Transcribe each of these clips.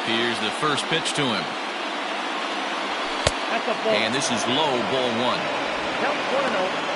Here's the first pitch to him. That's a ball. And this is low, ball one. Count 1-0.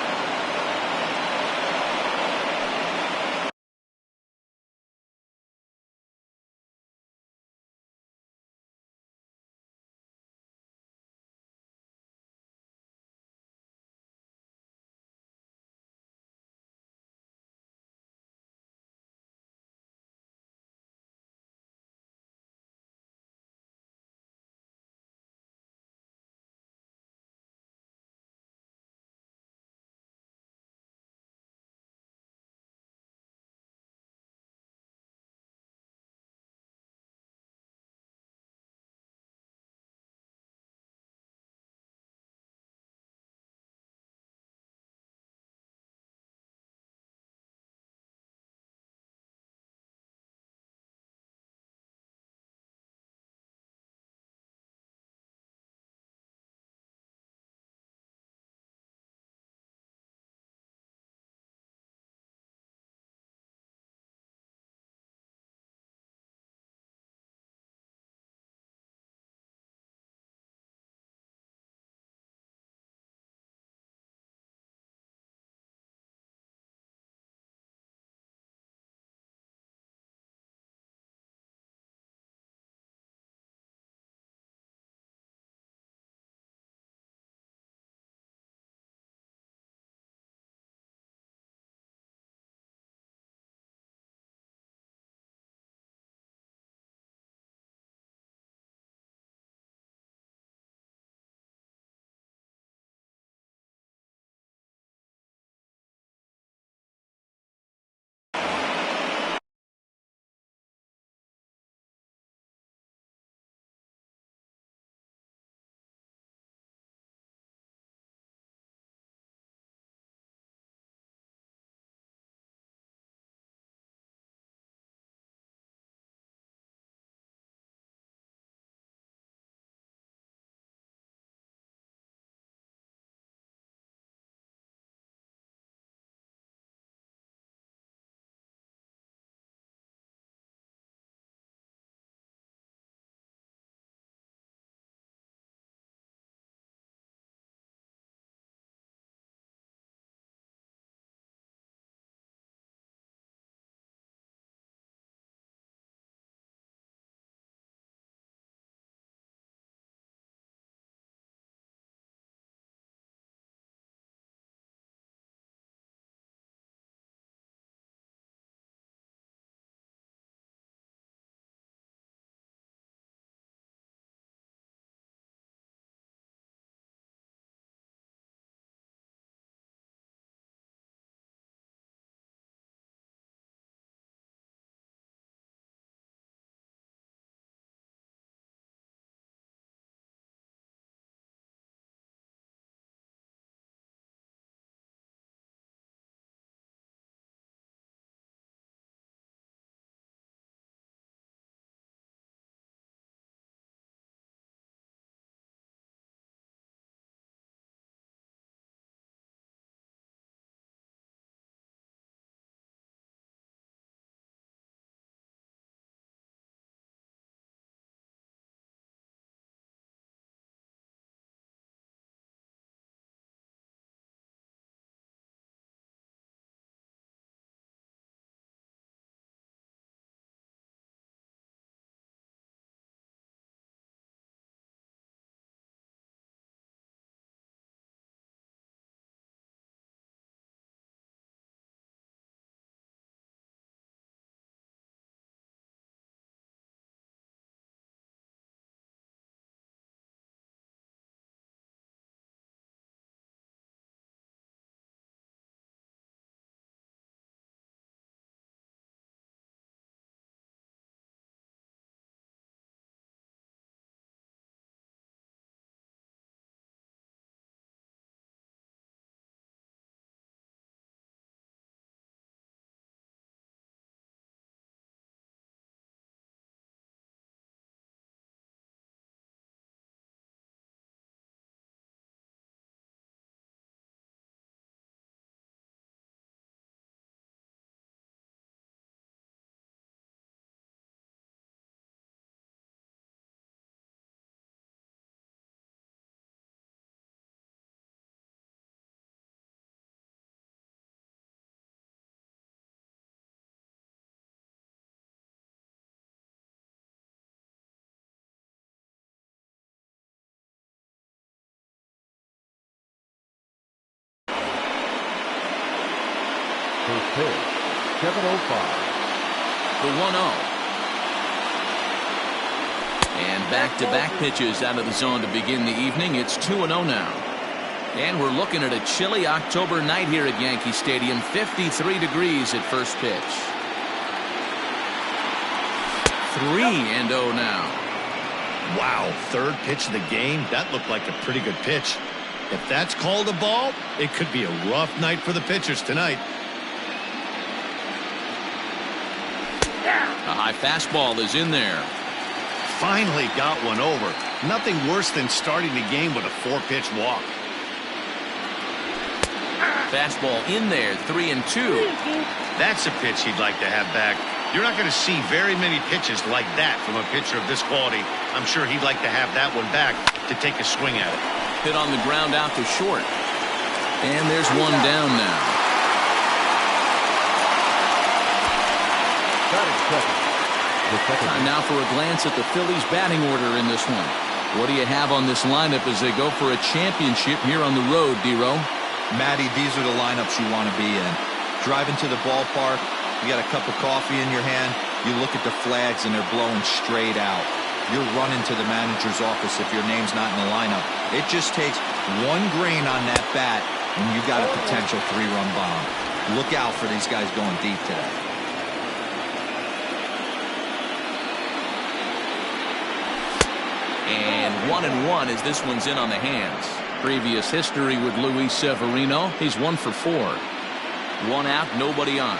pitch. 7:05. The 1-0. And back-to-back pitches out of the zone to begin the evening. It's 2-0 now. And we're looking at a chilly October night here at Yankee Stadium. 53 degrees at first pitch. 3-0 now. Wow, third pitch of the game. That looked like a pretty good pitch. If that's called a ball, it could be a rough night for the pitchers tonight. A high fastball is in there. Finally got one over. Nothing worse than starting the game with a 4-pitch walk. Fastball in there, 3-2. That's a pitch he'd like to have back. You're not going to see very many pitches like that from a pitcher of this quality. I'm sure he'd like to have that one back to take a swing at it. Hit on the ground out to short. And there's one down now. Time now for a glance at the Phillies batting order in this one. What do you have on this lineup as they go for a championship here on the road, D-Row? Matty, these are the lineups you want to be in. Driving to the ballpark, you got a cup of coffee in your hand, you look at the flags and they're blowing straight out. You're running to the manager's office if your name's not in the lineup. It just takes one grain on that bat and you got a potential 3-run bomb. Look out for these guys going deep today. And 1-1 as this one's in on the hands. Previous history with Luis Severino. He's 1 for 4. One out, nobody on.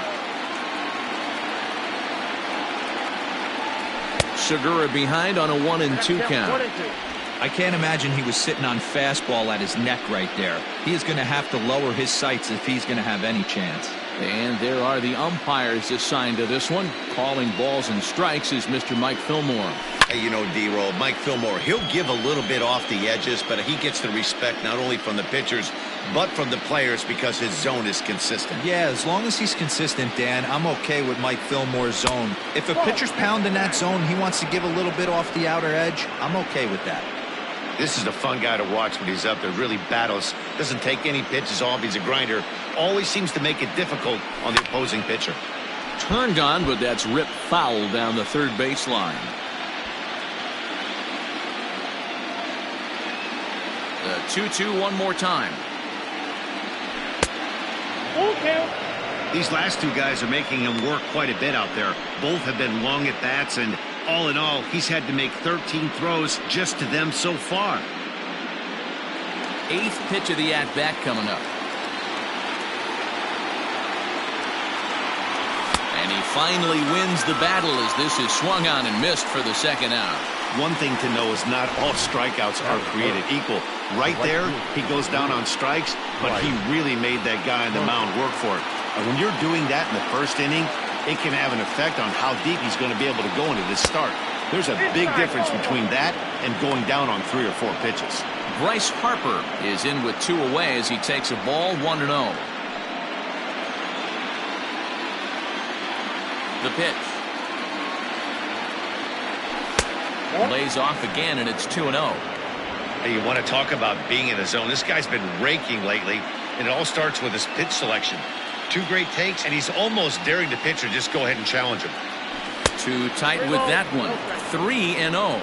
Segura behind on a 1-2 count. I can't imagine he was sitting on fastball at his neck right there. He is going to have to lower his sights if he's going to have any chance. And there are the umpires assigned to this one. Calling balls and strikes is Mr. Mike Fillmore. Hey, you know, D-Roll, Mike Fillmore, he'll give a little bit off the edges, but he gets the respect not only from the pitchers, but from the players because his zone is consistent. Yeah, as long as he's consistent, Dan, I'm okay with Mike Fillmore's zone. If a pitcher's pounding that zone, he wants to give a little bit off the outer edge, I'm okay with that. This is a fun guy to watch when he's up there. Really battles. Doesn't take any pitches off. He's a grinder. Always seems to make it difficult on the opposing pitcher. Turned on, but that's ripped foul down the third baseline. The 2-2 one more time. Okay. These last two guys are making him work quite a bit out there. Both have been long at bats, and all in all, he's had to make 13 throws just to them so far. 8th pitch of the at-bat coming up. And he finally wins the battle as this is swung on and missed for the second out. One thing to know is not all strikeouts are created equal. Right there, he goes down on strikes, but he really made that guy on the mound work for it. And when you're doing that in the first inning, it can have an effect on how deep he's going to be able to go into this start. There's a big difference between that and going down on 3 or 4 pitches. Bryce Harper is in with 2 away as he takes a ball 1-0. The pitch. Lays off again, and it's 2-0. Hey, you want to talk about being in the zone? This guy's been raking lately, and it all starts with his pitch selection. 2 great takes, and he's almost daring the pitcher just go ahead and challenge him. Too tight with that one. 3-0.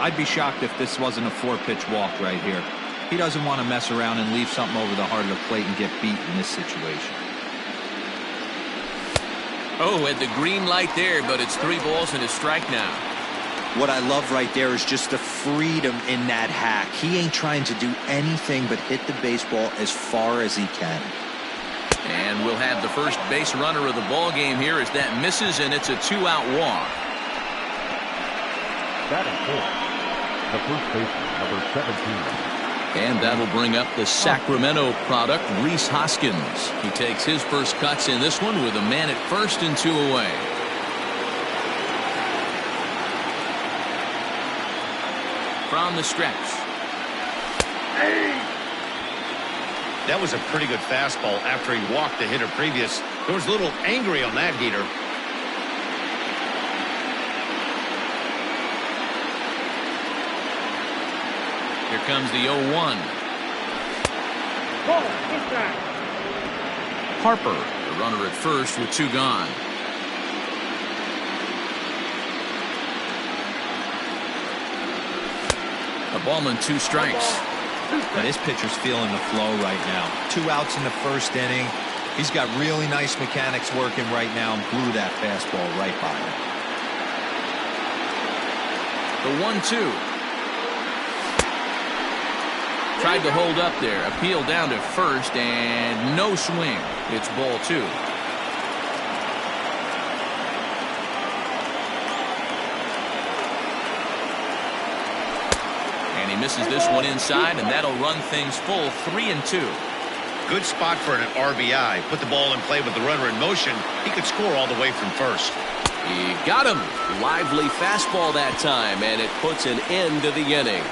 I'd be shocked if this wasn't a 4-pitch walk right here. He doesn't want to mess around and leave something over the heart of the plate and get beat in this situation. Oh, at the green light there, but it's 3 balls and a strike now. What I love right there is just the freedom in that hack. He ain't trying to do anything but hit the baseball as far as he can. And we'll have the first base runner of the ball game here as that misses, and it's a 2-out walk. Batting fourth, the first baseman, number 17. And that'll bring up the Sacramento product, Rhys Hoskins. He takes his first cuts in this one with a man at first and 2 away. From the stretch. That was a pretty good fastball after he walked the hitter previous. There was a little angry on that heater. Here comes the 0-1. Harper The runner at first with 2 gone. A ball and 2 strikes. And this pitcher's feeling the flow right now. 2 outs in the first inning. He's got really nice mechanics working right now and blew that fastball right by him. The 1-2. Tried to hold up there. Appeal down to first and no swing. It's ball 2. And he misses this one inside, and that'll run things full 3-2. Good spot for an RBI. Put the ball in play with the runner in motion. He could score all the way from first. He got him. Lively fastball that time, and it puts an end to the inning.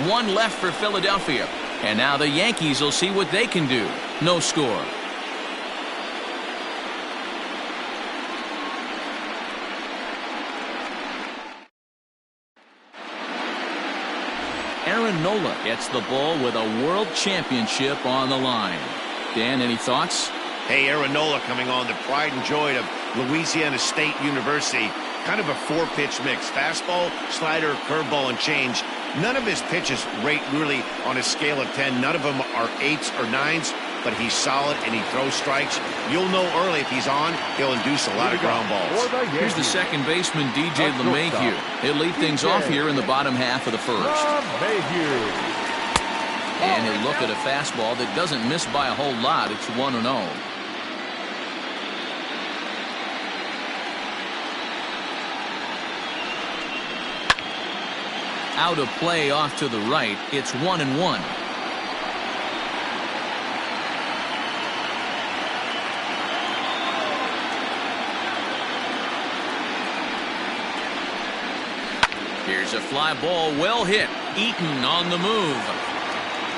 1 left for Philadelphia. And now the Yankees will see what they can do. No score. Aaron Nola gets the ball with a world championship on the line. Dan, any thoughts? Hey, Aaron Nola coming on, the pride and joy of Louisiana State University. Kind of a 4-pitch mix. Fastball, slider, curveball, and change. None of his pitches rate really on a scale of 10. None of them are 8s or 9s, but he's solid and he throws strikes. You'll know early if he's on, he'll induce a lot of ground balls. Here's the second baseman, DJ LeMahieu. He'll lead things off here in the bottom half of the first. And he'll look at a fastball that doesn't miss by a whole lot. It's 1-0. Out of play off to the right. It's 1-1. Here's a fly ball, well hit. Eaton on the move.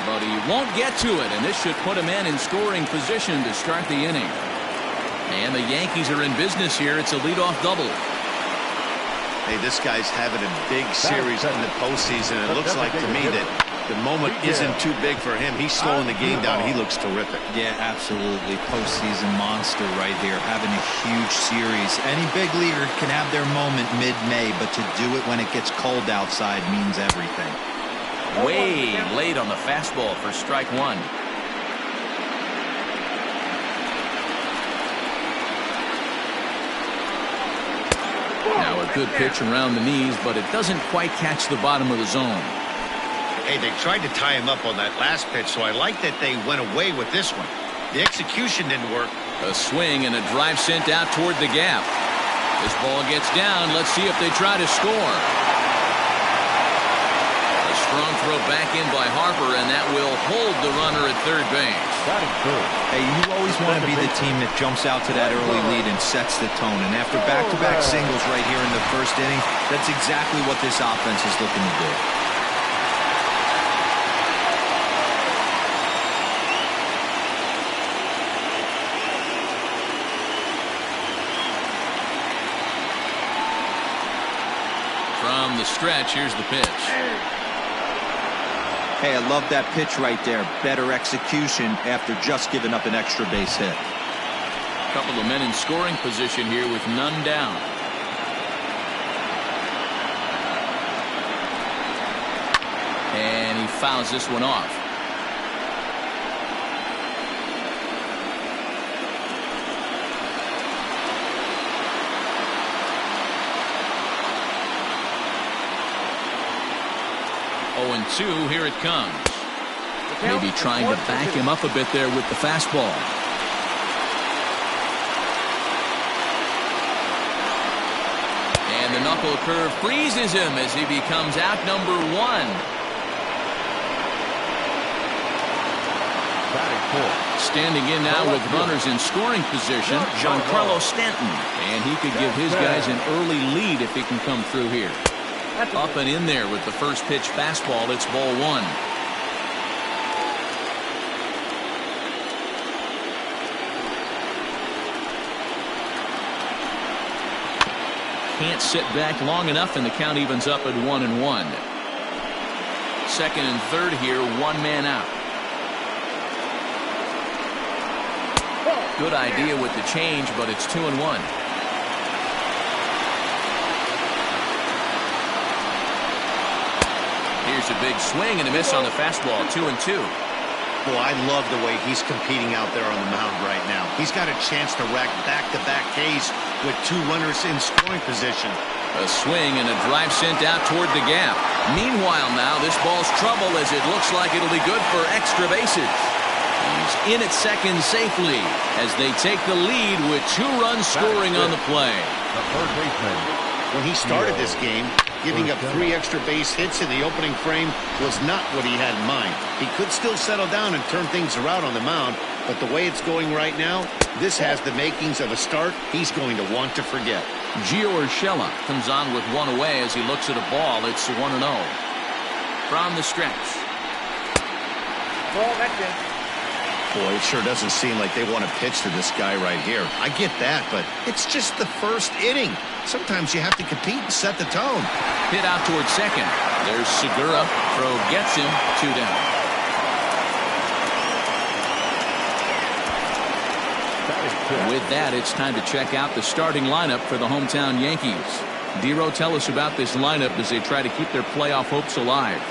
But he won't get to it, and this should put a man in scoring position to start the inning. And the Yankees are in business here. It's a leadoff double. Hey, this guy's having a big series in the postseason. It looks like to me that the moment isn't too big for him. He's slowing the game down. He looks terrific. Yeah, absolutely. Postseason monster right here, having a huge series. Any big leaguer can have their moment mid-May, but to do it when it gets cold outside means everything. Way late on the fastball for strike 1. Now a good pitch around the knees, but it doesn't quite catch the bottom of the zone. Hey, they tried to tie him up on that last pitch, so I like that they went away with this one. The execution didn't work. A swing and a drive sent out toward the gap. This ball gets down. Let's see if they try to score. A strong throw back in by Harper, and that will hold the runner at third base. Hey, you always want to be the team that jumps out to that early lead and sets the tone. And after back-to-back singles right here in the first inning, that's exactly what this offense is looking to do. From the stretch, here's the pitch. Hey, I love that pitch right there. Better execution after just giving up an extra base hit. A couple of men in scoring position here with none down. And he fouls this one off. Oh, and 2, here it comes. Maybe trying to back him up a bit there with the fastball. And the knuckle curve freezes him as he becomes out number 1. Standing in now with runners in scoring position, Giancarlo Stanton. And he could give his guys an early lead if he can come through here. Up and in there with the first pitch fastball. It's ball 1. Can't sit back long enough, and the count evens up at 1-1. Second and third here, 1 man out. Good idea with the change, but it's 2-1. Here's a big swing and a miss on the fastball. 2-2. Boy, I love the way he's competing out there on the mound right now. He's got a chance to rack back-to-back Ks with 2 runners in scoring position. A swing and a drive sent out toward the gap. Meanwhile now, this ball's trouble as it looks like it'll be good for extra bases. He's in at second safely as they take the lead with 2 runs scoring on the play. The third baseman. When he started this game, giving up 3 extra base hits in the opening frame was not what he had in mind. He could still settle down and turn things around on the mound, but the way it's going right now, this has the makings of a start he's going to want to forget. Gio Urshela comes on with 1 away as he looks at a ball. It's 1-0. From the stretch. Boy, it sure doesn't seem like they want to pitch to this guy right here. I get that, but it's just the first inning. Sometimes you have to compete and set the tone. Hit out towards second. There's Segura. Throw gets him. 2 down. With that, it's time to check out the starting lineup for the hometown Yankees. Dero, tell us about this lineup as they try to keep their playoff hopes alive.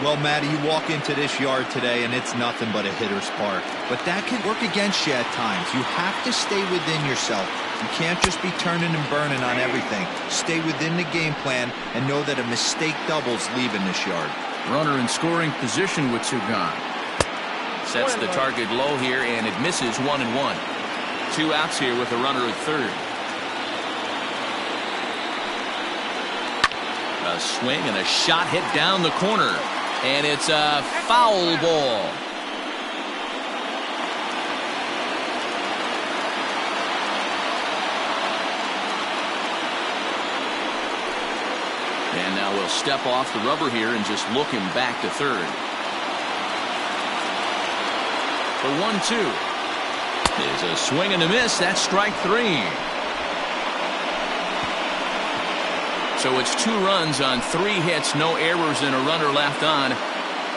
Well, Matty, you walk into this yard today and it's nothing but a hitter's park. But that can work against you at times. You have to stay within yourself. You can't just be turning and burning on everything. Stay within the game plan and know that a mistake doubles leaving this yard. Runner in scoring position with 2 gone. Sets the target low here and it misses. 1-1. 2 outs here with a runner at third. A swing and a shot hit down the corner. And it's a foul ball. And now we'll step off the rubber here and just look him back to third. The 1-2 is a swing and a miss. That's strike 3. So it's 2 runs on 3 hits, no errors, and a runner left on.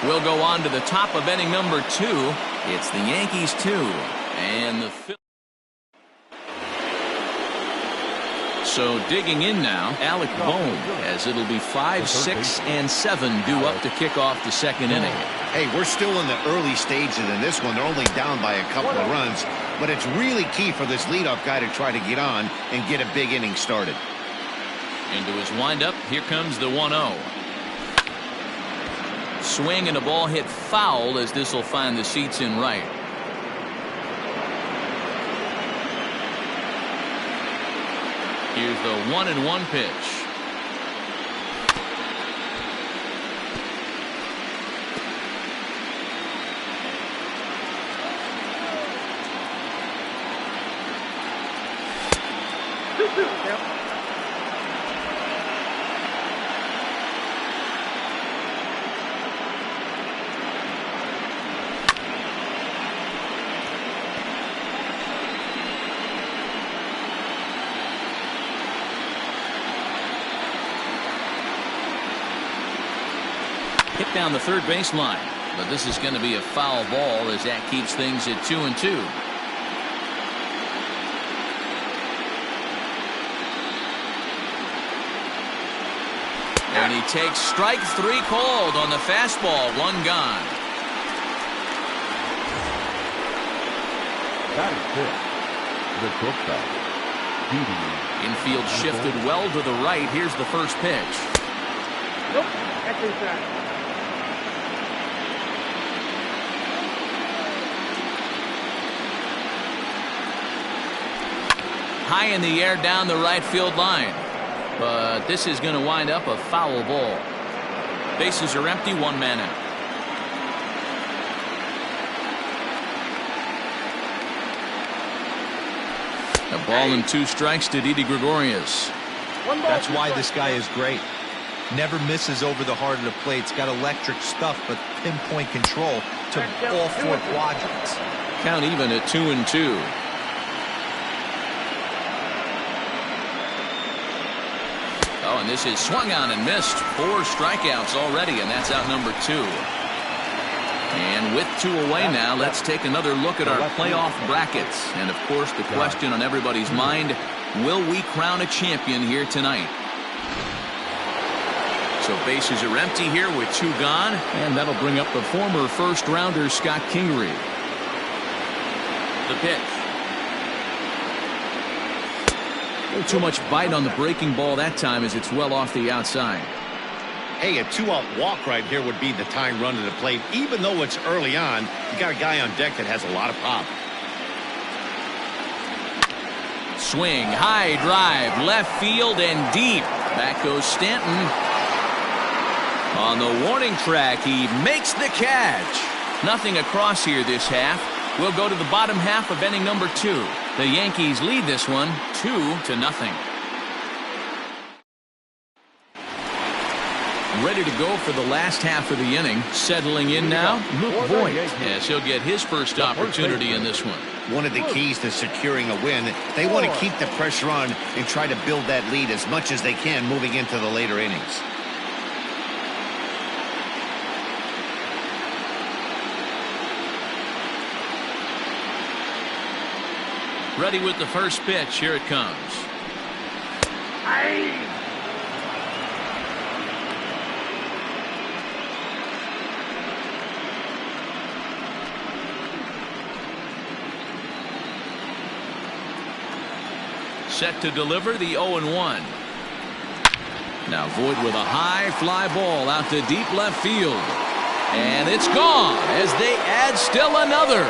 We'll go on to the top of inning number 2. It's the Yankees 2 and the Phillies. So digging in now, Alec Bohm, as it'll be 5, 6, and 7 due up to kick off the second inning. Hey, we're still in the early stages in this one. They're only down by a couple of runs, but it's really key for this leadoff guy to try to get on and get a big inning started. Into his windup, here comes the 1-0. Swing and a ball hit foul as this will find the seats in right. Here's the 1-1 pitch. Hit down the third baseline, but this is going to be a foul ball as that keeps things at 2-2. And he takes strike 3 called on the fastball. 1 gone. That is it. The shortstop. Infield shifted well to the right. Here's the first pitch. Nope, that's inside. High in the air down the right field line. But this is going to wind up a foul ball. Bases are empty, 1 man out. A ball and 2 strikes to Didi Gregorius. That's why this guy is great. Never misses over the heart of the plate. It's got electric stuff, but pinpoint control to all 4 quadrants. Count even at 2-2. Oh, and this is swung on and missed. 4 strikeouts already, and that's out number 2. And with 2 away now, let's take another look at our playoff brackets. And, of course, the question on everybody's mind, will we crown a champion here tonight? So bases are empty here with 2 gone. And that'll bring up the former first-rounder Scott Kingery. The pitch. A little too much bite on the breaking ball that time as it's well off the outside. Hey, a 2-out walk right here would be the tying run to the plate. Even though it's early on, you got a guy on deck that has a lot of pop. Swing, high drive, left field and deep. Back goes Stanton. On the warning track, he makes the catch. Nothing across here this half. We'll go to the bottom half of inning number 2. The Yankees lead this one 2-0. Ready to go for the last half of the inning. Settling in now, Luke Voigt, as he'll get his first opportunity in this one. One of the keys to securing a win, they want to keep the pressure on and try to build that lead as much as they can moving into the later innings. Ready with the first pitch. Here it comes. Set to deliver the 0-1. Now Voigt with a high fly ball out to deep left field. And it's gone as they add still another.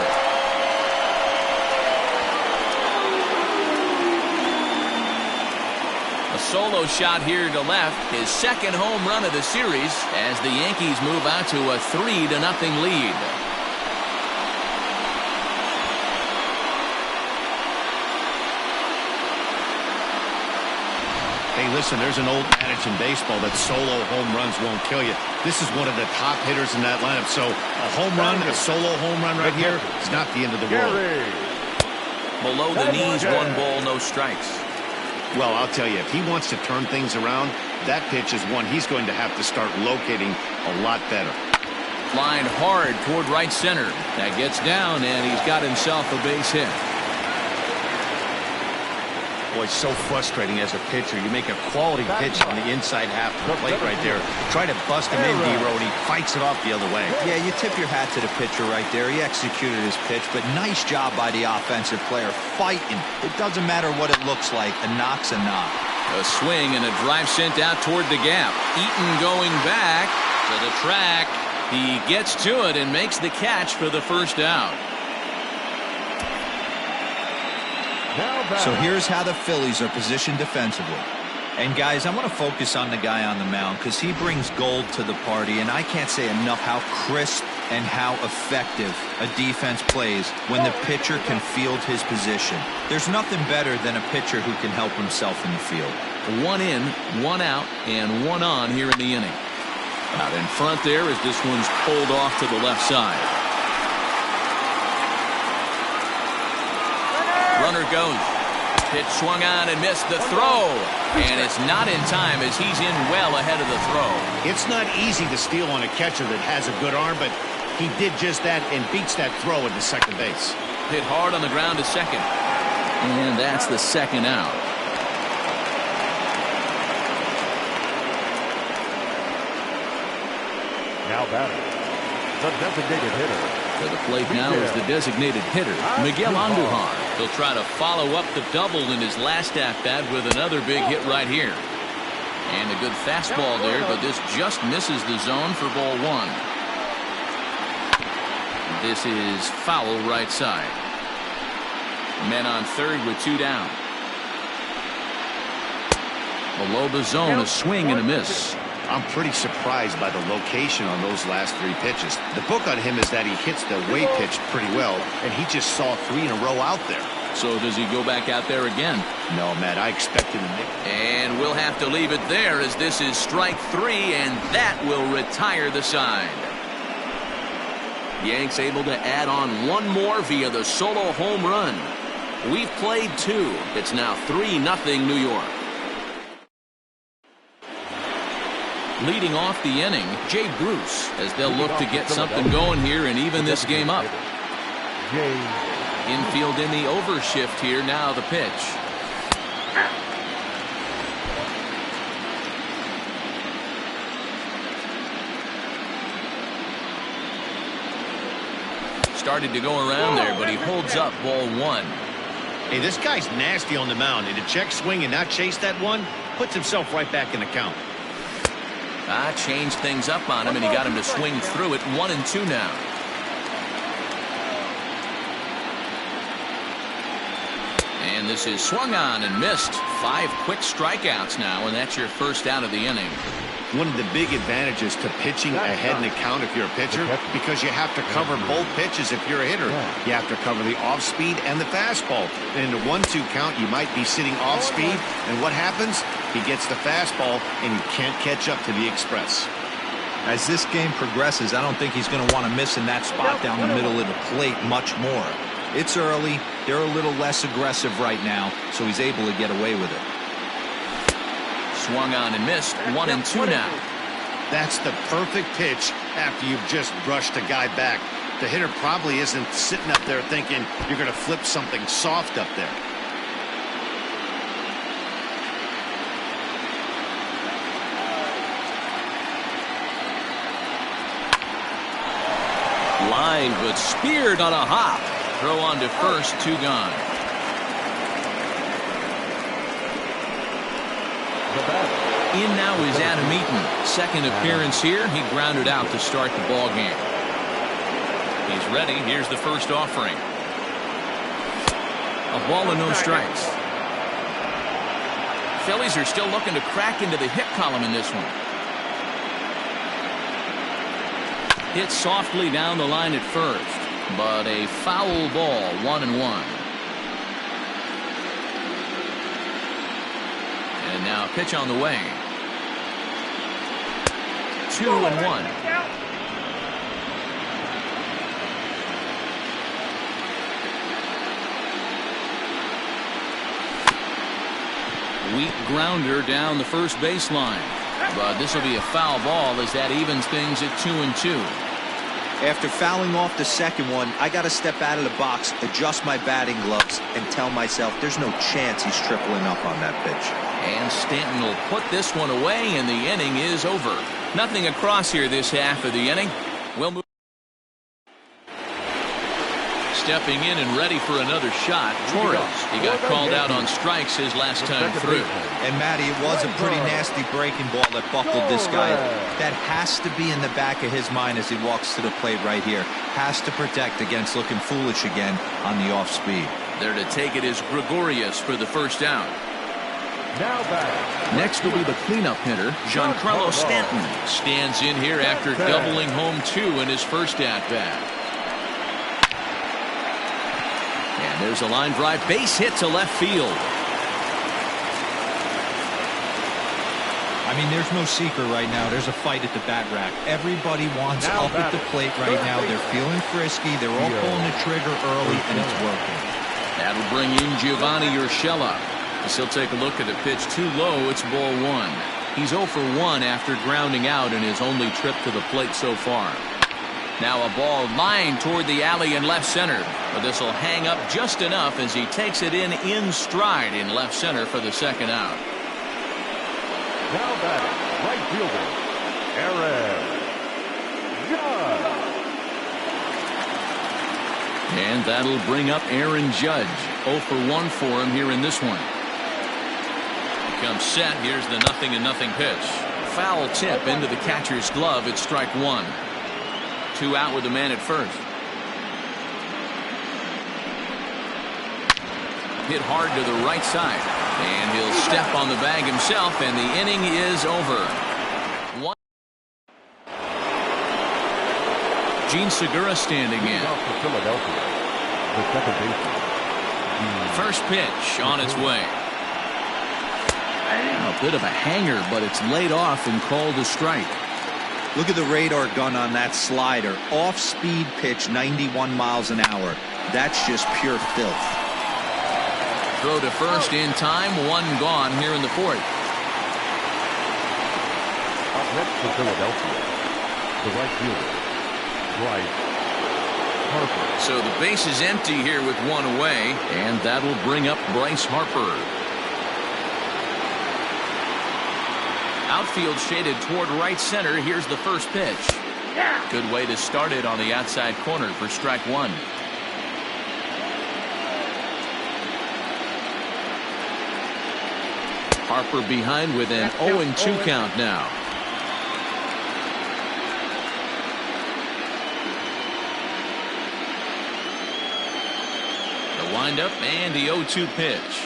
A solo shot here to left. His second home run of the series as the Yankees move out to a 3-0 lead. Hey, listen, there's an old adage in baseball that solo home runs won't kill you. This is one of the top hitters in that lineup. So a home run, a solo home run right here is not the end of the world. Below the knees, 1 ball, no strikes. Well, I'll tell you, if he wants to turn things around, that pitch is one he's going to have to start locating a lot better. Flying hard toward right center. That gets down, and he's got himself a base hit. Boy, so frustrating as a pitcher. You make a quality pitch on the inside half of the plate right there. Try to bust him in, D-Row, and he fights it off the other way. Yeah, you tip your hat to the pitcher right there. He executed his pitch, but nice job by the offensive player fighting. It doesn't matter what it looks like. A knock's a knock. A swing and a drive sent out toward the gap. Eaton going back to the track. He gets to it and makes the catch for the first out. So here's how the Phillies are positioned defensively. And guys, I want to focus on the guy on the mound because he brings gold to the party, and I can't say enough how crisp and how effective a defense plays when the pitcher can field his position. There's nothing better than a pitcher who can help himself in the field. 1 in, 1 out, and 1 on here in the inning. Out in front there as this one's pulled off to the left side. Runner goes. Pitch swung on and missed the throw. And it's not in time as he's in well ahead of the throw. It's not easy to steal on a catcher that has a good arm, but he did just that and beats that throw into second base. Hit hard on the ground to second. And that's the second out. Now batting, the designated hitter. To the plate now is the designated hitter, Miguel Andujar. He'll try to follow up the double in his last at-bat with another big hit right here. And a good fastball there, but this just misses the zone for ball 1. This is foul right side. Men on third with 2 down. Below the zone, a swing and a miss. I'm pretty surprised by the location on those last 3 pitches. The book on him is that he hits the away pitch pretty well, and he just saw 3 in a row out there. So does he go back out there again? No, Matt, I expected him to. And we'll have to leave it there as this is strike 3, and that will retire the side. Yanks able to add on 1 more via the solo home run. We've played 2. It's now 3-0 New York. Leading off the inning, Jay Bruce, as they'll look to get something going here and even this game up. Infield in the overshift here. Now the pitch. Started to go around there, but he holds up ball one. Hey, this guy's nasty on the mound, and to check swing and not chase that one puts himself right back in the count. Changed things up on him, and he got him to swing through it. 1-2 now. And this is swung on and missed. 5 quick strikeouts now, and that's your first out of the inning. One of the big advantages to pitching ahead in the count if you're a pitcher, because you have to cover both pitches if you're a hitter. You have to cover the off speed and the fastball. And in the 1-2 count, you might be sitting off speed, and what happens? He gets the fastball, and you can't catch up to the express. As this game progresses, I don't think he's going to want to miss in that spot down the middle of the plate much more. It's early. They're a little less aggressive right now, so he's able to get away with it. Swung on and missed. 1-2 now. That's the perfect pitch after you've just brushed a guy back. The hitter probably isn't sitting up there thinking you're going to flip something soft up there. Line, but speared on a hop. Throw on to first, 2 gone. In now is Adam Eaton. Second appearance here. He grounded out to start the ball game. He's ready. Here's the first offering. A ball and no strikes. Phillies are still looking to crack into the hit column in this one. Hit softly down the line at first, but a foul ball. 1-1. And now a pitch on the way. 2-1. Weak grounder down the first baseline. But this will be a foul ball as that evens things at 2-2. After fouling off the second one, I got to step out of the box, adjust my batting gloves, and tell myself there's no chance he's tripling up on that pitch. And Stanton will put this one away, and the inning is over. Nothing across here this half of the inning. We'll move. Stepping in and ready for another shot, Torres. He got called out on strikes his last time through. And Matty, it was a pretty nasty breaking ball that buckled this guy. That has to be in the back of his mind as he walks to the plate right here. Has to protect against looking foolish again on the off speed. There to take it is Gregorius for the first down. Next will be the cleanup hitter, Giancarlo Stanton. Stands in here after doubling home 2 in his first at-bat. And there's a line drive, base hit to left field. I mean, there's no secret right now. There's a fight at the bat rack. Everybody wants up at the plate right now. They're feeling frisky. They're all pulling the trigger early, and it's working. That'll bring in Giovanni Urshela. As he'll take a look at the pitch too low. It's ball 1. He's 0 for 1 after grounding out in his only trip to the plate so far. Now a ball lined toward the alley in left center. But this will hang up just enough as he takes it in stride in left center for the second out. Now batting, right fielder, Aaron Judge. And that'll bring up Aaron Judge. 0 for 1 for him here in this one. He comes set. Here's the 0-0 pitch. Foul tip into the catcher's glove. It's strike 1. 2 out with the man at first. Hit hard to the right side. And he'll step on the bag himself, and the inning is over. Gene Segura standing in. The second baseman. First pitch on its way. A bit of a hanger, but it's laid off and called a strike. Look at the radar gun on that slider. Off-speed pitch, 91 miles an hour. That's just pure filth. Throw to first in time. 1 gone here in the 4th. Next for Philadelphia, the right fielder, Bryce Harper. So the base is empty here with one away, and that'll bring up Bryce Harper. Outfield shaded toward right center. Here's the first pitch. Good way to start it on the outside corner for strike one. Harper behind with an 0-2 count now. The windup and the 0-2 pitch.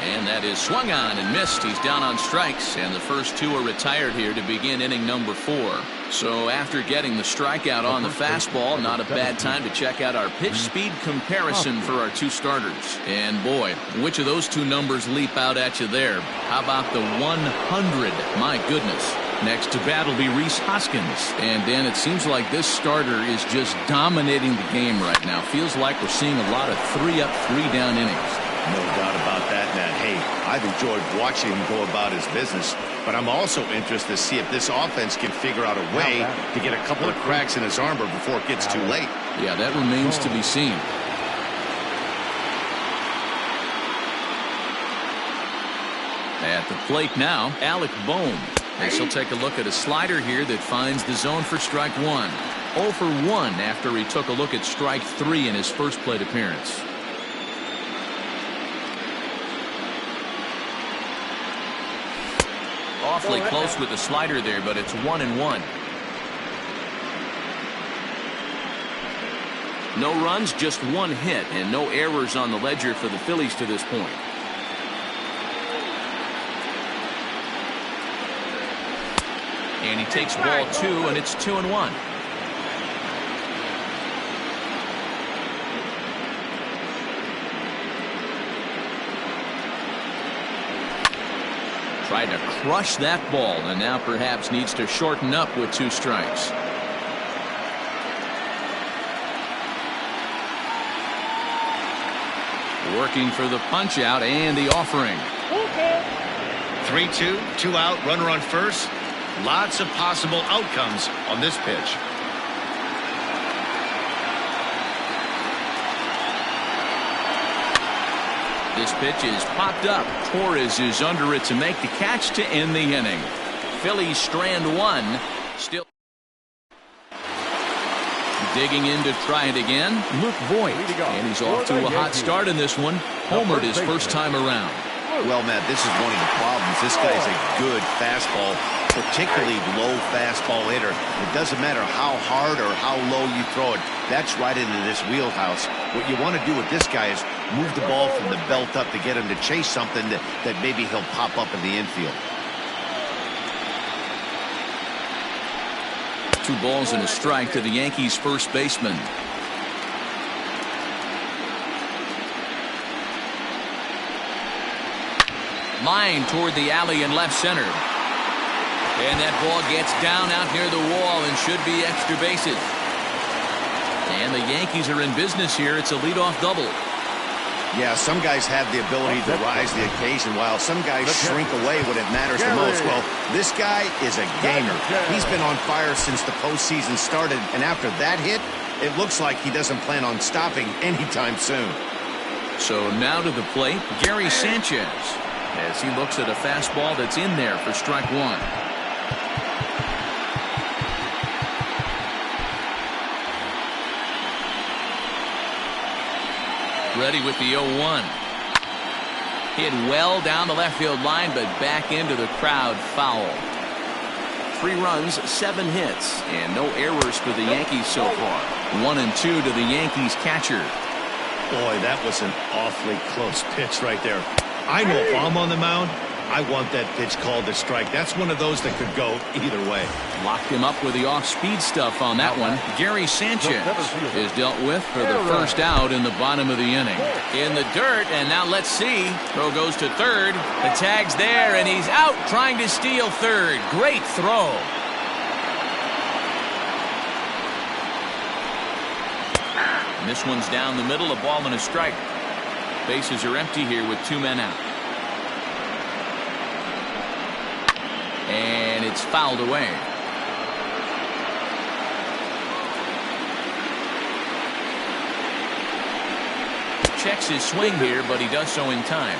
And that is swung on and missed. He's down on strikes, and the first two are retired here to begin inning number 4. So after getting the strikeout on the fastball, not a bad time to check out our pitch speed comparison for our two starters. And boy, which of those two numbers leap out at you there? How about the 100? My goodness. Next to bat will be Rhys Hoskins. And Dan, it seems like this starter is just dominating the game right now. Feels like we're seeing a lot of 3-up, 3-down innings. No doubt about that, Matt. Hey, I've enjoyed watching him go about his business, but I'm also interested to see if this offense can figure out a way to get a couple of cracks in his armor before it gets too late. Yeah, that remains to be seen. At the plate now, Alec Bohm. As he'll take a look at a slider here that finds the zone for strike one. 0 for 1 after he took a look at strike 3 in his first plate appearance. Awfully close with the slider there, but it's 1-1. No runs, just one hit, and no errors on the ledger for the Phillies to this point. And he takes ball 2, and it's 2-1. Tried to crush that ball, and now perhaps needs to shorten up with 2 strikes. Working for the punch out and the offering. 3-2, 2 out, runner on first. Lots of possible outcomes on this pitch. This pitch is popped up. Torres is under it to make the catch to end the inning. Phillies strand 1. Still digging in to try it again. Luke Voigt. And he's off to a hot start in this one. Homered his first time around. Well, Matt, this is one of the problems. This guy's a good fastball, particularly low fastball hitter. It doesn't matter how hard or how low you throw it. That's right into this wheelhouse. What you want to do with this guy is move the ball from the belt up to get him to chase something that maybe he'll pop up in the infield. 2 balls and a strike to the Yankees first baseman. Line toward the alley in left center. And that ball gets down out near the wall and should be extra bases. And the Yankees are in business here. It's a leadoff double. Yeah, some guys have the ability to rise the occasion while some guys shrink away when it matters the most. Well, this guy is a gamer. He's been on fire since the postseason started, and after that hit, it looks like he doesn't plan on stopping anytime soon. So now to the plate, Gary Sanchez, as he looks at a fastball that's in there for strike 1. Ready with the 0-1. Hit well down the left field line, but back into the crowd foul. 3 runs, 7 hits, and no errors for the Yankees so far. 1-2 to the Yankees catcher. Boy, that was an awfully close pitch right there. I know if I'm on the mound, I want that pitch called a strike. That's one of those that could go either way. Locked him up with the off-speed stuff on that one. Gary Sanchez is dealt with for the first out in the bottom of the inning. In the dirt, and now let's see. Throw goes to third. The tag's there, and he's out trying to steal third. Great throw. And this one's down the middle, a ball and a strike. Bases are empty here with 2 men out. And It's fouled away. Checks his swing here, but he does so in time.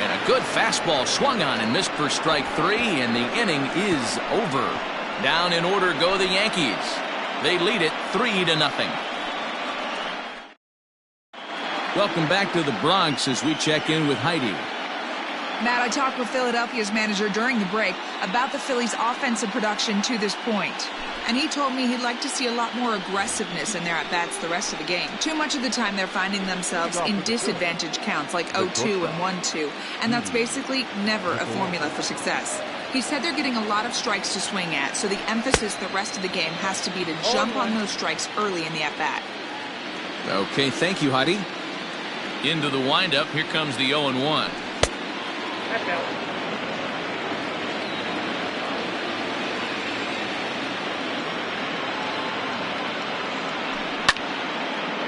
And a good fastball swung on and missed for strike 3, and the inning is over. Down in order go the Yankees. They lead it 3-0. Welcome back to the Bronx as we check in with Heidi. Matt, I talked with Philadelphia's manager during the break about the Phillies' offensive production to this point. And he told me he'd like to see a lot more aggressiveness in their at-bats the rest of the game. Too much of the time they're finding themselves in disadvantage counts like 0-2 and 1-2. And that's basically never a formula for success. He said they're getting a lot of strikes to swing at, so the emphasis the rest of the game has to be to jump on those strikes early in the at-bat. Okay, thank you, Heidi. Into the windup, here comes the 0-1. That's out.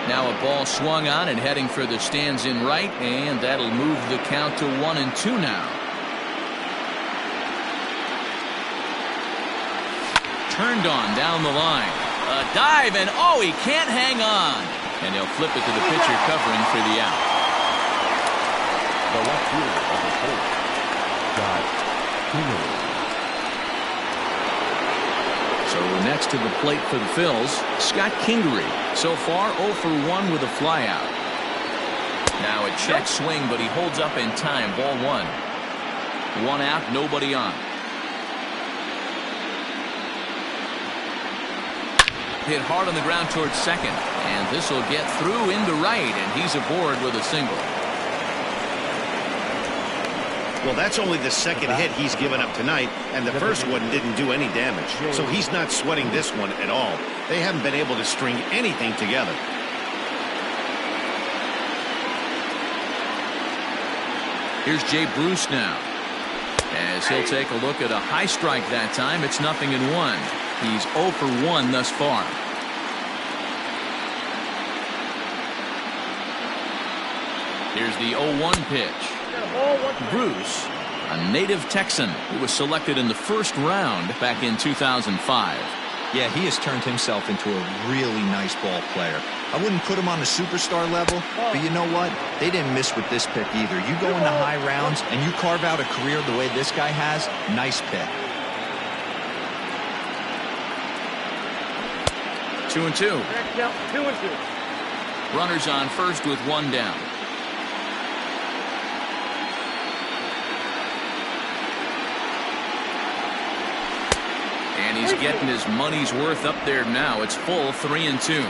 Now a ball swung on and heading for the stands in right, and that'll move the count to 1-2 now. Turned on down the line. A dive, and oh, he can't hang on. And they'll flip it to the pitcher covering for the out. The left fielder, number 4, Scott Kingery. So next to the plate for the Phils, Scott Kingery. So far 0 for 1 with a flyout. Now a check swing, but he holds up in time. Ball 1. 1 out, nobody on. Hit hard on the ground towards second, and this will get through into right, and he's aboard with a single. Well, that's only the second hit he's given up tonight, and the first one didn't do any damage. So he's not sweating this one at all. They haven't been able to string anything together. Here's Jay Bruce now, as he'll take a look at a high strike that time. It's 0-1. He's 0 for 1 thus far. Here's the 0-1 pitch. Bruce, a native Texan who was selected in the first round back in 2005. Yeah, he has turned himself into a really nice ball player. I wouldn't put him on the superstar level, but you know what? They didn't miss with this pick either. You go into high rounds and you carve out a career the way this guy has, nice pick. 2-2. 2-2. Runners on first with 1 down. And he's getting his money's worth up there now. It's full 3-2.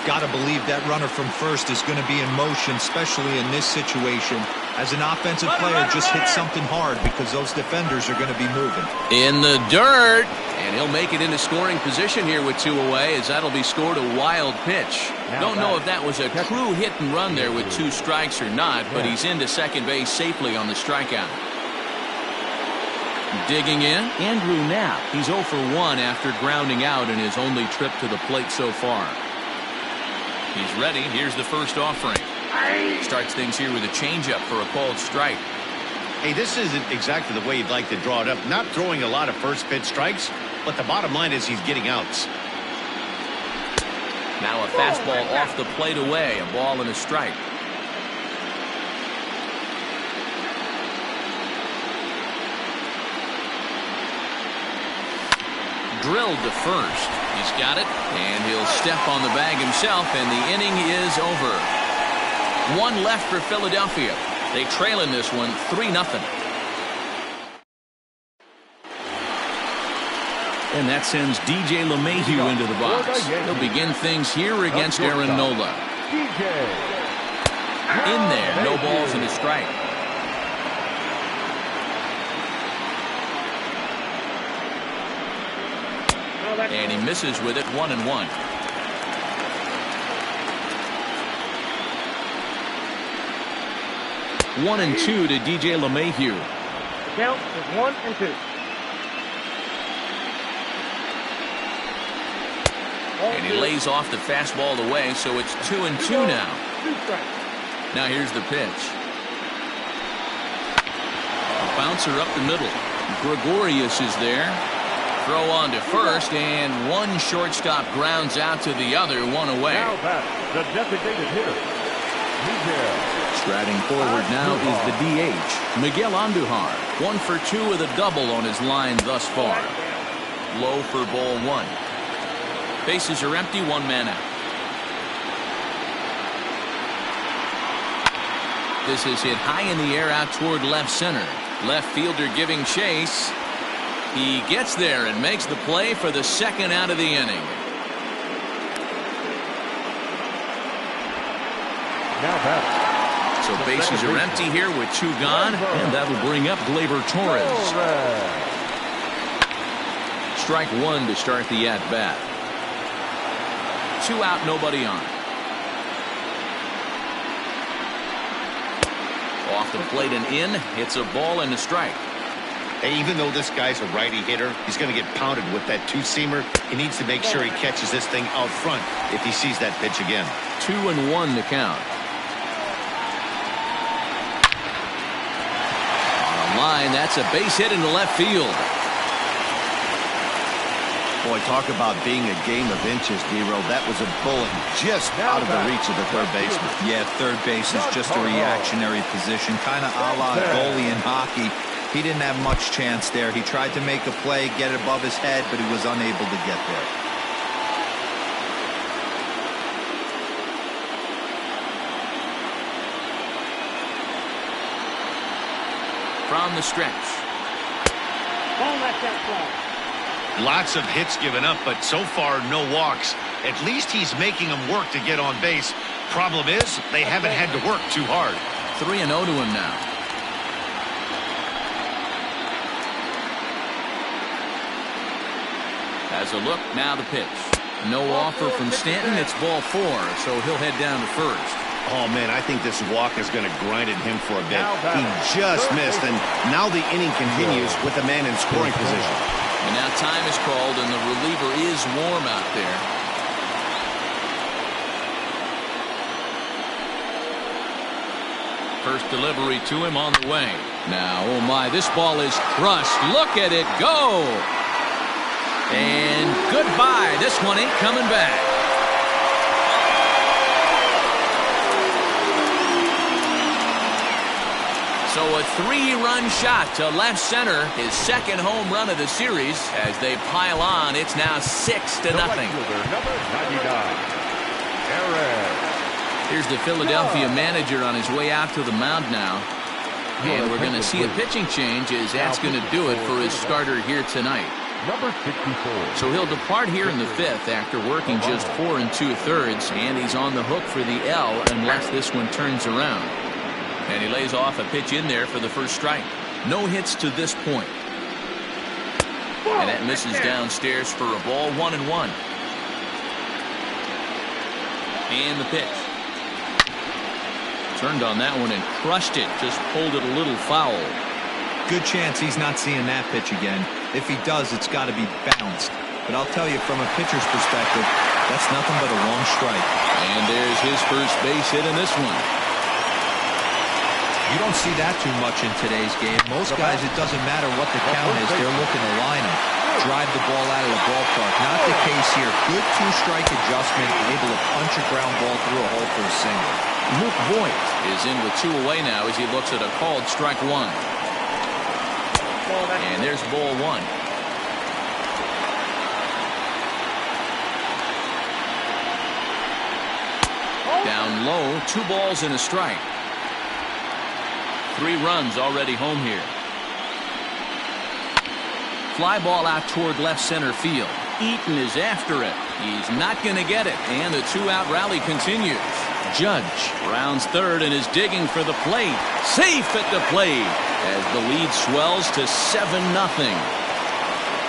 Got to believe that runner from first is going to be in motion, especially in this situation. As an offensive player, just hit something hard because those defenders are going to be moving. In the dirt, and he'll make it into scoring position here with 2 away, as that'll be scored a wild pitch. Don't know if that was a true hit and run there with 2 strikes or not, but he's into second base safely on the strikeout. Digging in, Andrew Knapp. He's 0 for 1 after grounding out in his only trip to the plate so far. He's ready. Here's the first offering. Starts things here with a changeup for a called strike. Hey, this isn't exactly the way you'd like to draw it up. Not throwing a lot of first pitch strikes, but the bottom line is he's getting outs. Now a fastball off the plate away. A ball and a strike. Drilled to first. He's got it, and he'll step on the bag himself, and the inning is over. 1 left for Philadelphia. They trail in this one 3-0. And that sends DJ LeMahieu into the box. He'll begin things here against Aaron Nola. In there, no balls and a strike. And he misses with it, 1-1. 1-2 to DJ LeMahieu. The count is 1-2. And he lays off the fastball away, so it's 2-2 now. 2 strikes. Now here's the pitch. A bouncer up the middle. Gregorius is there. Throw on to first, and one shortstop grounds out to the other, one away. Now back, the designated hitter, Miguel. Striding forward now is the DH, Miguel Andujar. 1 for 2 with a double on his line thus far. Low for ball 1. Bases are empty, 1 man out. This is hit high in the air out toward left center. Left fielder giving chase. He gets there and makes the play for the second out of the inning. Now back. So bases are empty here with 2 gone, and that'll bring up Gleyber Torres. Strike 1 to start the at-bat. 2 out, nobody on. Off the plate and in. It's a ball and a strike. Hey, even though this guy's a righty hitter, he's going to get pounded with that two-seamer. He needs to make sure he catches this thing out front if he sees that pitch again. 2-1 to count. On a line, that's a base hit into left field. Boy, talk about being a game of inches, D-Row. That was a bullet just out of the reach of the third baseman. Yeah, third base is just a reactionary position, kind of a la goalie in hockey. He didn't have much chance there. He tried to make a play, get it above his head, but he was unable to get there. From the stretch. Don't let that fly. Lots of hits given up, but so far no walks. At least he's making them work to get on base. Problem is, they haven't had to work too hard. 3-0 to him now. As a look, now the pitch. No offer from Stanton. It's ball 4, so he'll head down to first. Oh, man, I think this walk is going to grind at him for a bit. He just missed, and now the inning continues with a man in scoring position. And now time is called, and the reliever is warm out there. First delivery to him on the way. Now, oh my, this ball is crushed. Look at it go. And goodbye. This one ain't coming back. So a 3-run shot to left center, his second home run of the series. As they pile on, it's now 6-0. Number 99, Aaron. Here's the Philadelphia manager on his way out to the mound now. And we're going to see a pitching change as that's going to do it for his starter here tonight. Number 64. So he'll depart here in the 5th after working just 4 2/3, and he's on the hook for the L unless this one turns around. And he lays off a pitch in there for the first strike. No hits to this point. And that misses downstairs for a ball, 1-1. And the pitch. Turned on that one and crushed it. Just pulled it a little foul. Good chance he's not seeing that pitch again. If he does, it's got to be bounced. But I'll tell you, from a pitcher's perspective, that's nothing but a long strike. And there's his first base hit in this one. You don't see that too much in today's game. Most guys, it doesn't matter what the count is. They're looking to line him, drive the ball out of the ballpark. Not the case here. Good 2-strike adjustment, able to punch a ground ball through a hole for a single. Luke Voigt is in with 2 away now as he looks at a called strike 1. And there's ball 1. Down low, 2 balls and a strike. 3 runs already home here. Fly ball out toward left center field. Eaton is after it. He's not going to get it. And the 2-out rally continues. Judge rounds third and is digging for the plate. Safe at the plate as the lead swells to 7-0.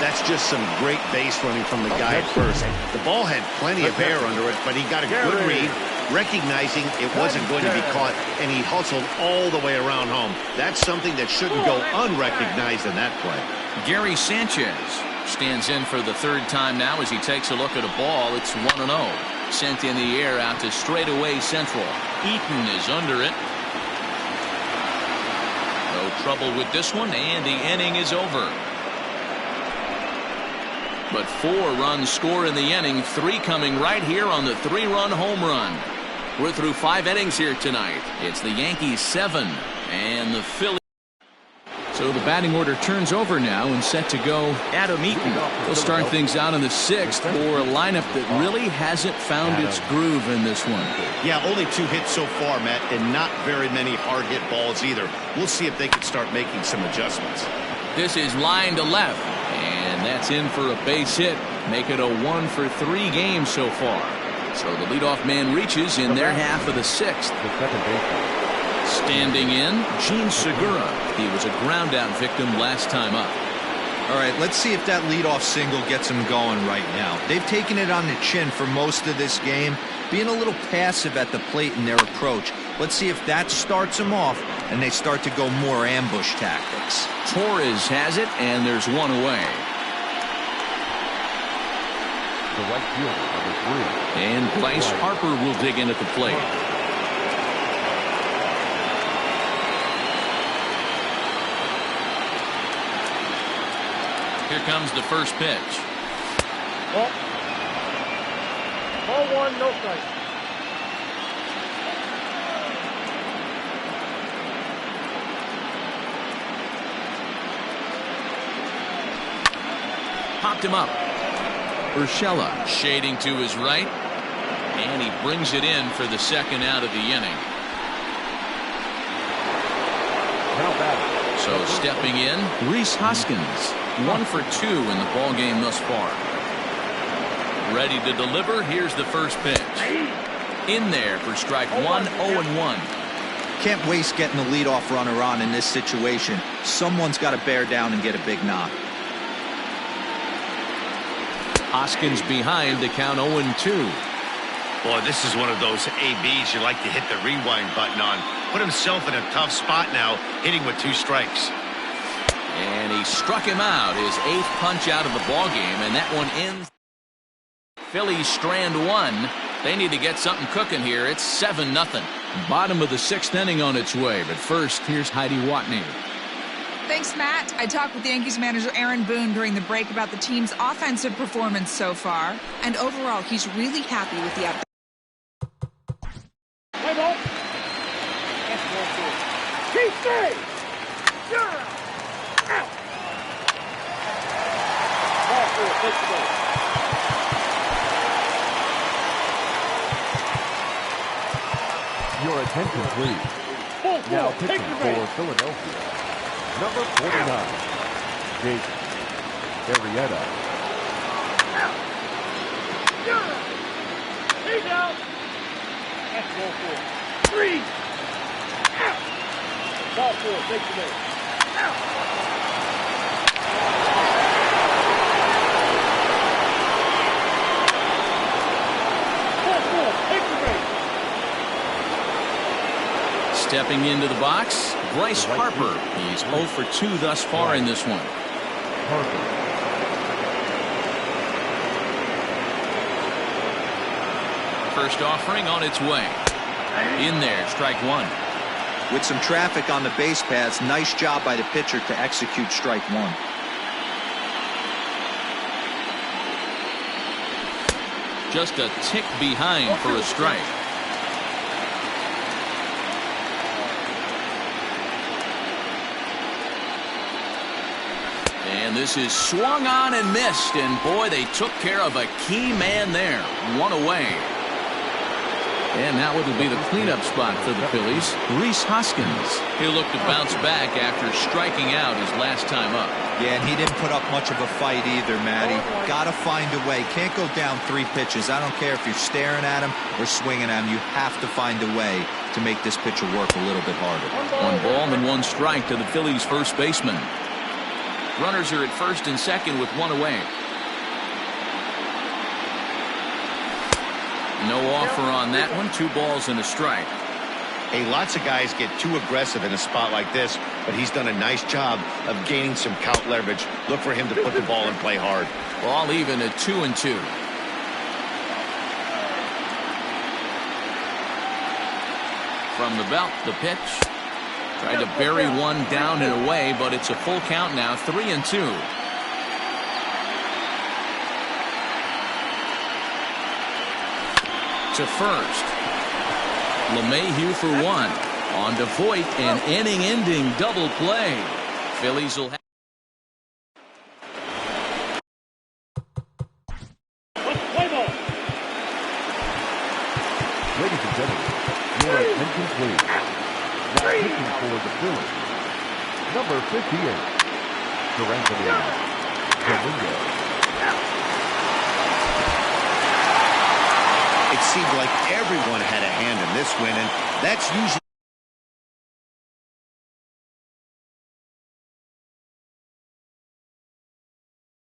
That's just some great base running from the guy at first. The ball had plenty of air under it, but he got a good read, recognizing it wasn't going to be caught, and he hustled all the way around home. That's something that shouldn't go unrecognized in that play. Gary Sanchez stands in for the 3rd time now as he takes a look at a ball. It's 1-0. Sent in the air out to straightaway central. Eaton is under it. No trouble with this one, and the inning is over. But 4 runs score in the inning, 3 coming right here on the 3-run home run. We're through 5 innings here tonight. It's the Yankees 7 and the Phillies. So the batting order turns over now and set to go Adam Eaton. He'll start things out in the 6th for a lineup that really hasn't found its groove in this one. Yeah, only 2 hits so far, Matt, and not very many hard hit balls either. We'll see if they can start making some adjustments. This is line to left, and that's in for a base hit. Make it a 1-for-3 game so far. So the leadoff man reaches in their half of the 6th. Standing in, Gene Segura. He was a ground-out victim last time up. All right, let's see if that leadoff single gets him going right now. They've taken it on the chin for most of this game, being a little passive at the plate in their approach. Let's see if that starts them off and they start to go more ambush tactics. Torres has it, and there's one away. The right fielder, number 3. And Bryce Harper will dig in at the plate. Here comes the first pitch. Ball 1, no strike. Popped him up. Urshela shading to his right, and he brings it in for the 2nd out of the inning. So stepping in, Rhys Hoskins, 1 for 2 in the ball game thus far. Ready to deliver. Here's the first pitch. In there for strike 1, 0-1. Can't waste getting the leadoff runner on in this situation. Someone's got to bear down and get a big knock. Hoskins behind to count 0-2. Boy, this is one of those ABs you like to hit the rewind button on. Put himself in a tough spot now, hitting with 2 strikes. And he struck him out, his 8th punch out of the ball game, and that one ends. Phillies strand 1. They need to get something cooking here. It's 7-0. Bottom of the 6th inning on its way, but first, here's Heidi Watney. Thanks, Matt. I talked with the Yankees manager Aaron Boone during the break about the team's offensive performance so far, and overall, he's really happy with the outcome. Play ball. That's ball 2. Keep straight. You're out. Ball 4, take the ball. Your attention, please. Now pitching for Philadelphia, number 49, Jake Arrieta. He's out. That's ball 4. 3. Out. Ball 4, take the ball. Out. Ball 4, take the ball. Stepping into the box, Bryce Harper. He's 0 for 2 thus far in this one. Harper. First offering on its way. In there, strike 1. With some traffic on the base paths, nice job by the pitcher to execute strike 1. Just a tick behind for a strike. And this is swung on and missed, and boy, they took care of a key man there. 1 away. And now it'll be the cleanup spot for the Phillies, Rhys Hoskins. He'll look to bounce back after striking out his last time up. Yeah, and he didn't put up much of a fight either, Matty. Gotta find a way. Can't go down 3 pitches. I don't care if you're staring at him or swinging at him. You have to find a way to make this pitcher work a little bit harder. 1 ball and 1 strike to the Phillies first baseman. Runners are at first and second with 1 away. No offer on that one. 2 balls and a strike. Hey, lots of guys get too aggressive in a spot like this, but he's done a nice job of gaining some count leverage. Look for him to put the ball in play hard. Ball even at 2-2. from the belt. The pitch. Tried to bury one down and away, but it's a full count now, 3-2. To first. LeMahieu for one. On to Voit, an inning-ending double play. Phillies will have. Ladies and gentlemen, your attention please. Now pitching for the Phillies, number 58, Anthony Domingo. It seemed like everyone had a hand in this win, and that's usually